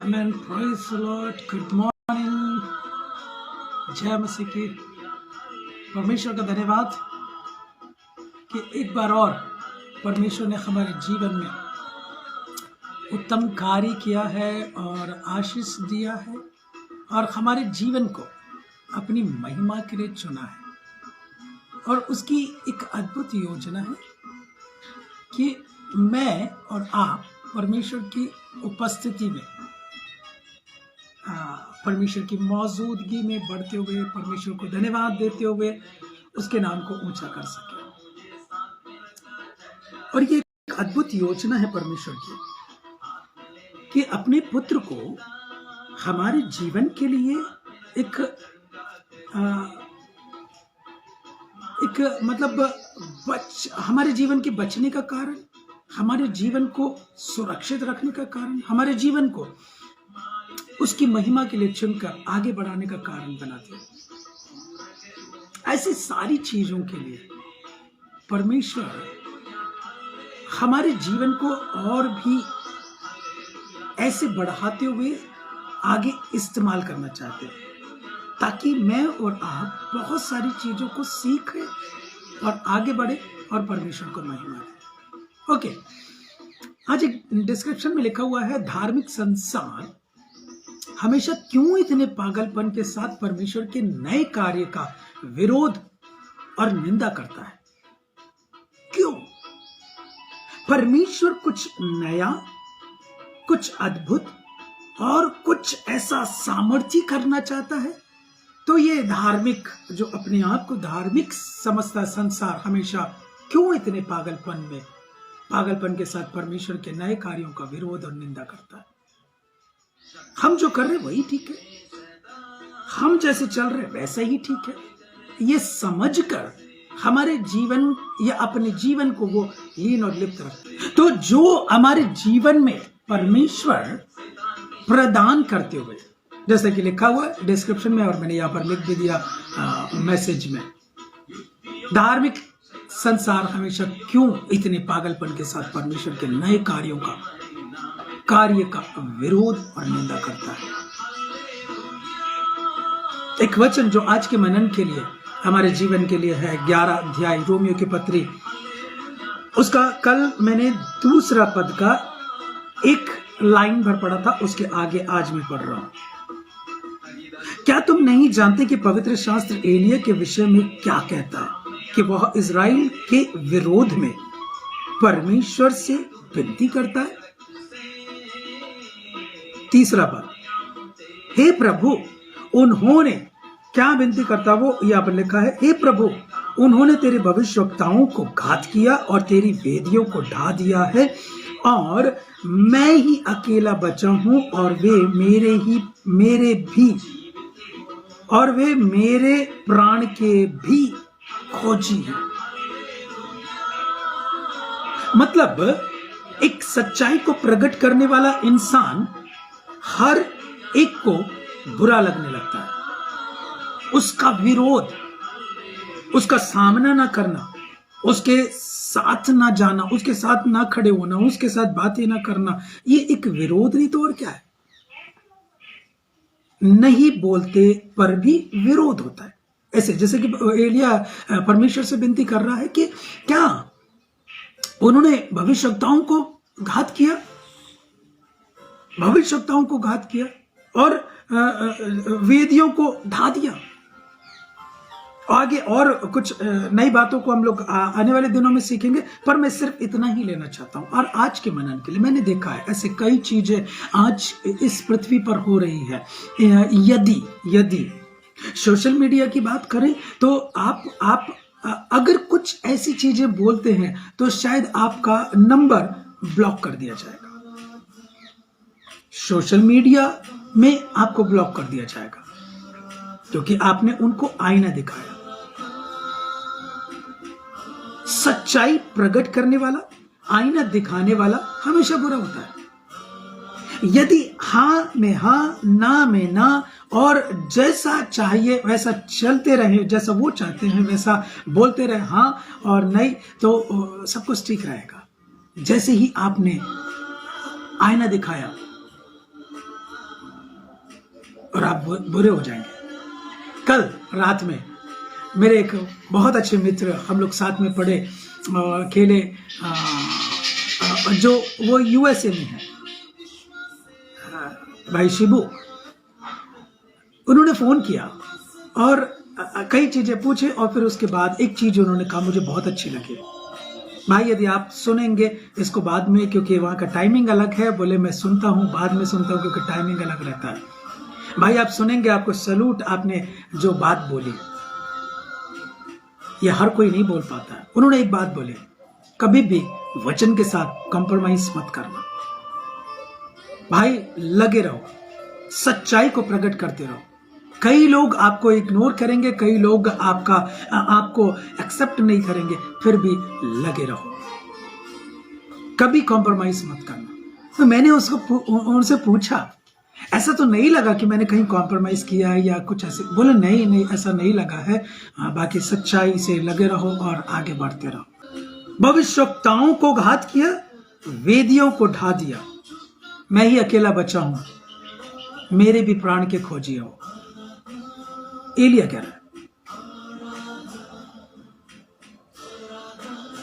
Amen. Praise the Lord. Good morning. जय मसीह की। परमेश्वर का धन्यवाद कि एक बार और परमेश्वर ने हमारे जीवन में उत्तम कार्य किया है और आशीष दिया है और हमारे जीवन को अपनी महिमा के लिए चुना है। और उसकी एक अद्भुत योजना है कि मैं और आप परमेश्वर की उपस्थिति में, परमेश्वर की मौजूदगी में बढ़ते हुए, परमेश्वर को धन्यवाद देते हुए उसके नाम को ऊंचा कर सके। और ये एक अद्भुत योजना है परमेश्वर की कि अपने पुत्र को हमारे जीवन के लिए एक हमारे जीवन के बचने का कारण, हमारे जीवन को सुरक्षित रखने का कारण, हमारे जीवन को उसकी महिमा के लिए चुनकर आगे बढ़ाने का कारण बनाते हैं। ऐसी सारी चीजों के लिए परमेश्वर हमारे जीवन को और भी ऐसे बढ़ाते हुए आगे इस्तेमाल करना चाहते हैं ताकि मैं और आप बहुत सारी चीजों को सीखें और आगे बढ़े और परमेश्वर को महिमा दें। ओके, आज एक डिस्क्रिप्शन में लिखा हुआ है, धार्मिक संसार हमेशा क्यों इतने पागलपन के साथ परमेश्वर के नए कार्य का विरोध और निंदा करता है? क्यों? परमेश्वर कुछ नया, कुछ अद्भुत और कुछ ऐसा सामर्थ्य करना चाहता है, तो ये धार्मिक, जो अपने आप को धार्मिक समझता संसार हमेशा क्यों इतने पागलपन के साथ परमेश्वर के नए कार्यों का विरोध और निंदा करता है? हम जो कर रहे वही ठीक है, हम जैसे चल रहे वैसा ही ठीक है, ये समझकर हमारे जीवन या अपने जीवन को वो लीन और लिप्त रखते। तो जो हमारे जीवन में परमेश्वर प्रदान करते हुए, जैसे कि लिखा हुआ डिस्क्रिप्शन में और मैंने यहाँ पर लिख भी दिया मैसेज में, धार्मिक संसार हमेशा क्यों इतने पागलपन के साथ परमेश्वर के नए कार्य का विरोध और निंदा करता है। एक वचन जो आज के मनन के लिए, हमारे जीवन के लिए है, 11 अध्याय रोमियो की पत्री, उसका कल मैंने दूसरा पद का एक लाइन भर पढ़ा था, उसके आगे आज मैं पढ़ रहा हूं। क्या तुम नहीं जानते कि पवित्र शास्त्र एलिया के विषय में क्या कहता है कि वह इज़राइल के विरोध में परमेश्वर से विनती करता है? तीसरा पद, हे प्रभु उन्होंने क्या विनती करता, वो यहाँ पर लिखा है, हे प्रभु उन्होंने तेरे भविष्यवक्ताओं को घात किया और तेरी वेदियों को ढा दिया है और मैं ही अकेला बचा हूं और वे मेरे प्राण के भी खोजी हैं। मतलब एक सच्चाई को प्रकट करने वाला इंसान हर एक को बुरा लगने लगता है, उसका विरोध, उसका सामना ना करना, उसके साथ ना जाना, उसके साथ ना खड़े होना, उसके साथ बातें ना करना, ये एक विरोध नहीं तो और क्या है? नहीं बोलते पर भी विरोध होता है। ऐसे जैसे कि एलिया परमेश्वर से विनती कर रहा है कि क्या उन्होंने भविष्यवक्ताओं को घात किया और वेदियों को ढा दिया। आगे और कुछ नई बातों को हम लोग आने वाले दिनों में सीखेंगे, पर मैं सिर्फ इतना ही लेना चाहता हूं। और आज के मनन के लिए मैंने देखा है ऐसे कई चीजें आज इस पृथ्वी पर हो रही है। यदि सोशल मीडिया की बात करें तो आप अगर कुछ ऐसी चीजें बोलते हैं तो शायद आपका नंबर ब्लॉक कर दिया जाएगा। सोशल मीडिया में आपको ब्लॉक कर दिया जाएगा क्योंकि आपने उनको आईना दिखाया। सच्चाई प्रकट करने वाला, आईना दिखाने वाला हमेशा बुरा होता है। यदि हाँ में हाँ, ना में ना, और जैसा चाहिए वैसा चलते रहे, जैसा वो चाहते हैं वैसा बोलते रहे हाँ और नहीं, तो सब कुछ ठीक रहेगा। जैसे ही आपने आईना दिखाया और आप बुरे हो जाएंगे। कल रात में मेरे एक बहुत अच्छे मित्र, हम लोग साथ में पढ़े खेले, जो वो यूएसए में है, भाई शिबू, उन्होंने फोन किया और कई चीजें पूछे और फिर उसके बाद एक चीज उन्होंने कहा मुझे बहुत अच्छी लगी। भाई यदि आप सुनेंगे इसको बाद में, क्योंकि वहां का टाइमिंग अलग है, बोले मैं सुनता हूं, बाद में सुनता हूं क्योंकि टाइमिंग अलग रहता है। भाई आप सुनेंगे, आपको सैल्यूट, आपने जो बात बोली ये हर कोई नहीं बोल पाता है। उन्होंने एक बात बोली, कभी भी वचन के साथ कॉम्प्रोमाइज मत करना। भाई लगे रहो, सच्चाई को प्रकट करते रहो। कई लोग आपको इग्नोर करेंगे, कई लोग आपको एक्सेप्ट नहीं करेंगे, फिर भी लगे रहो, कभी कॉम्प्रोमाइज मत करना। तो मैंने उनसे पूछा, ऐसा तो नहीं लगा कि मैंने कहीं कॉम्प्रोमाइज किया है या कुछ ऐसे? बोले नहीं ऐसा नहीं लगा है, बाकी सच्चाई से लगे रहो और आगे बढ़ते रहो। भविष्यवक्ताओं को घात किया, वेदियों को ढा दिया, मैं ही अकेला बचा हूं, मेरे भी प्राण के खोजी हो। एलिया कह रहा है,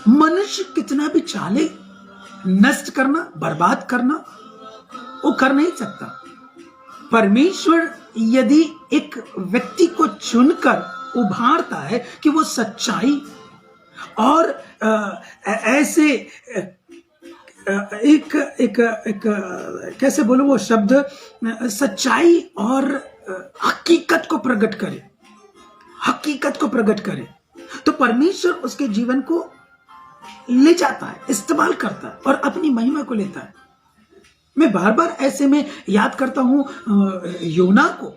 मनुष्य कितना भी चाले, नष्ट करना, बर्बाद करना, वो कर नहीं सकता। परमेश्वर यदि एक व्यक्ति को चुनकर उभारता है कि वो सच्चाई और ऐसे एक कैसे बोलूं वो शब्द, सच्चाई और हकीकत को प्रकट करे, हकीकत को प्रकट करे, तो परमेश्वर उसके जीवन को ले जाता है, इस्तेमाल करता है और अपनी महिमा को लेता है। मैं बार बार ऐसे में याद करता हूं योना को।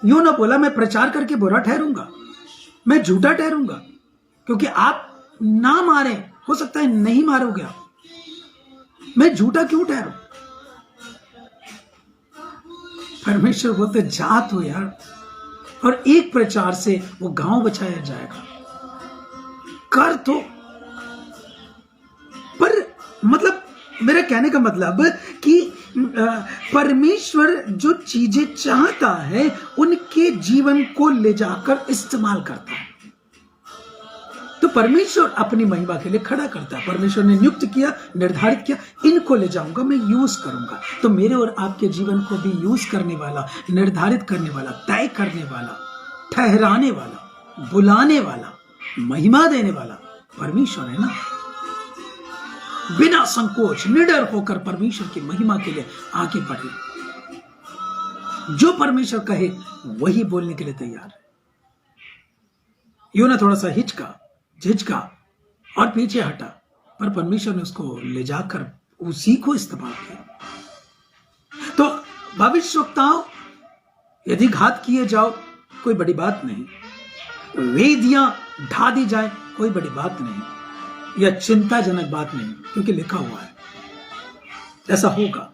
योना बोला मैं प्रचार करके बुरा ठहरूंगा, मैं झूठा ठहरूंगा, क्योंकि आप ना मारे, हो सकता है नहीं मारोगे आप, मैं झूठा क्यों ठहरूं? परमेश्वर बोलते जा तो यार, और एक प्रचार से वो गांव बचाया जाएगा, कर तो। पर मतलब मेरा कहने का मतलब कि परमेश्वर जो चीजें चाहता है उनके जीवन को ले जाकर इस्तेमाल करता है। तो परमेश्वर अपनी महिमा के लिए खड़ा करता है। परमेश्वर ने नियुक्त किया, निर्धारित किया, इनको ले जाऊंगा, मैं यूज करूंगा। तो मेरे और आपके जीवन को भी यूज करने वाला, निर्धारित करने वाला, तय करने वाला, ठहराने वाला, बुलाने वाला, महिमा देने वाला परमेश्वर है ना। बिना संकोच निडर होकर परमेश्वर की महिमा के लिए आगे बढ़े। जो परमेश्वर कहे वही बोलने के लिए तैयार है। योना थोड़ा सा झिझका और पीछे हटा, पर परमेश्वर ने उसको ले जाकर उसी को इस्तेमाल किया। तो भविष्यवक्ताओं यदि घात किए जाओ कोई बड़ी बात नहीं, वेदियां ढा दी जाए कोई बड़ी बात नहीं, यह चिंताजनक बात नहीं, क्योंकि लिखा हुआ है ऐसा होगा।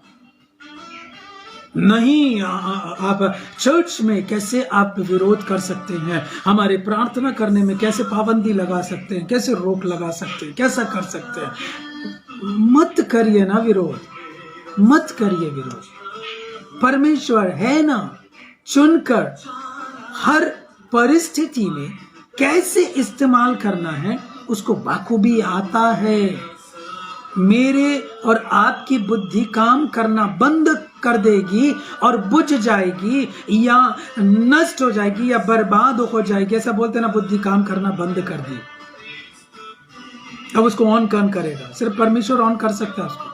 नहीं आप चर्च में कैसे आप विरोध कर सकते हैं, हमारे प्रार्थना करने में कैसे पाबंदी लगा सकते हैं, कैसे रोक लगा सकते हैं, कैसा कर सकते हैं? मत करिए ना विरोध, मत करिए विरोध। परमेश्वर है ना, चुनकर हर परिस्थिति में कैसे इस्तेमाल करना है उसको बाखूबी आता है। मेरे और आपकी बुद्धि काम करना बंद कर देगी और बुझ जाएगी या नष्ट हो जाएगी या बर्बाद हो जाएगी। ऐसा बोलते ना, बुद्धि काम करना बंद कर दी, अब उसको ऑन कौन करेगा? सिर्फ परमेश्वर ऑन कर सकता है उसको।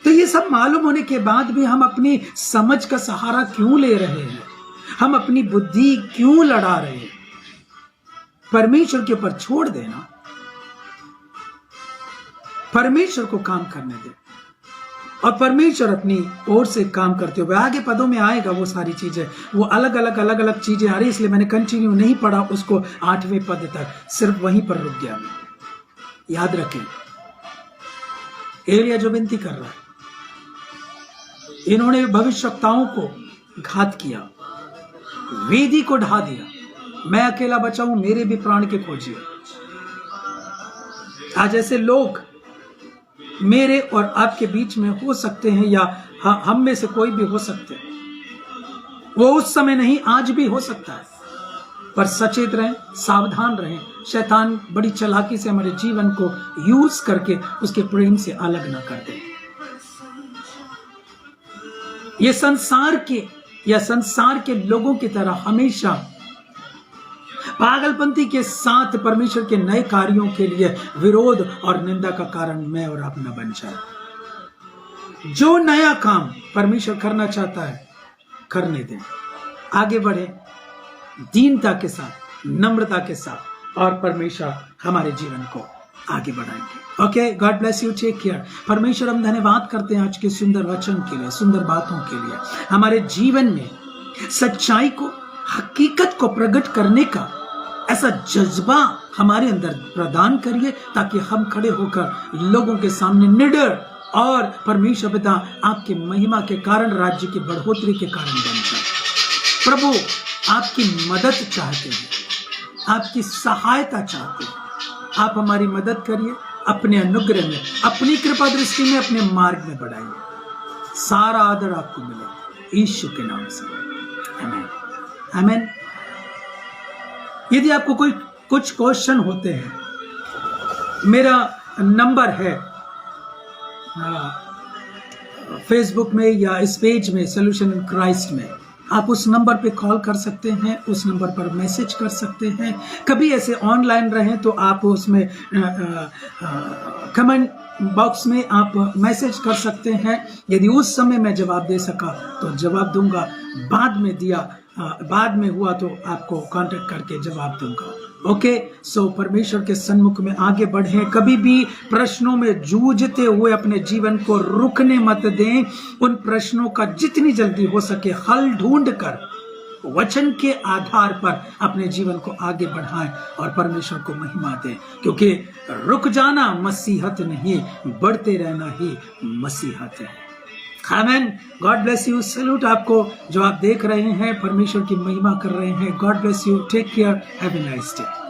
तो ये सब मालूम होने के बाद भी हम अपनी समझ का सहारा क्यों ले रहे हैं? हम अपनी बुद्धि क्यों लड़ा रहे हैं? परमेश्वर के ऊपर छोड़ देना, परमेश्वर को काम करने दे और परमेश्वर अपनी ओर से काम करते हुए आगे पदों में आएगा। वो सारी चीजें, वो अलग अलग चीजें आ रही, इसलिए मैंने कंटिन्यू नहीं पढ़ा उसको 8वें पद तक, सिर्फ वहीं पर रुक गया मैं। याद रखें, एलिया जो विनती कर रहा है, इन्होंने भविष्यवक्ताओं को घात किया, वेदी को ढा दिया, मैं अकेला बचा हूं, मेरे भी प्राण के खोजिए। आज ऐसे लोग मेरे और आपके बीच में हो सकते हैं, या हम में से कोई भी हो सकते हैं। वो उस समय नहीं, आज भी हो सकता है। पर सचेत रहें, सावधान रहें। शैतान बड़ी चालाकी से हमारे जीवन को यूज करके उसके प्रेम से अलग ना कर दे। ये संसार के लोगों की तरह हमेशा पागलपंती के साथ परमेश्वर के नए कार्यों के लिए विरोध और निंदा का कारण मैं और आप न बन जाए। जो नया काम परमेश्वर करना चाहता है करने दें, आगे बढ़े दीनता के साथ, नम्रता के साथ, और परमेश्वर हमारे जीवन को आगे बढ़ाएंगे। Okay, God bless you, take care. परमेश्वर हम धन्यवाद करते हैं आज के सुंदर वचन के लिए, सुंदर बातों के लिए। हमारे जीवन में सच्चाई को, हकीकत को प्रकट करने का ऐसा जज्बा हमारे अंदर प्रदान करिए, ताकि हम खड़े होकर लोगों के सामने निडर और परमेश्वर पिता आपकी महिमा के कारण, राज्य की बढ़ोतरी के कारण बन जाए। प्रभु आपकी मदद चाहते हैं, आपकी सहायता चाहते हैं। आप हमारी मदद करिए, अपने अनुग्रह में, अपनी कृपा दृष्टि में, अपने मार्ग में बढ़ाइए। सारा आदर आपको मिले यीशु के नाम से, आमीन, आमीन। यदि आपको कुछ क्वेश्चन होते हैं, मेरा नंबर है फेसबुक में या इस पेज में सॉल्यूशन इन क्राइस्ट में, आप उस नंबर पे कॉल कर सकते हैं, उस नंबर पर मैसेज कर सकते हैं। कभी ऐसे ऑनलाइन रहें तो आप उसमें कमेंट बॉक्स में आप मैसेज कर सकते हैं। यदि उस समय मैं जवाब दे सका तो जवाब दूंगा, बाद में हुआ तो आपको कांटेक्ट करके जवाब दूंगा। ओके, सो परमेश्वर के सन्मुख में आगे बढ़ें। कभी भी प्रश्नों में जूझते हुए अपने जीवन को रुकने मत दें। उन प्रश्नों का जितनी जल्दी हो सके हल ढूंढकर वचन के आधार पर अपने जीवन को आगे बढ़ाएं और परमेश्वर को महिमा दें, क्योंकि रुक जाना मसीहत नहीं, बढ़ते रहना ही मसीहत है। Amen. God bless you. Salute आपको जो आप देख रहे हैं, परमेश्वर की महिमा कर रहे हैं। God bless you, take care, have a nice day.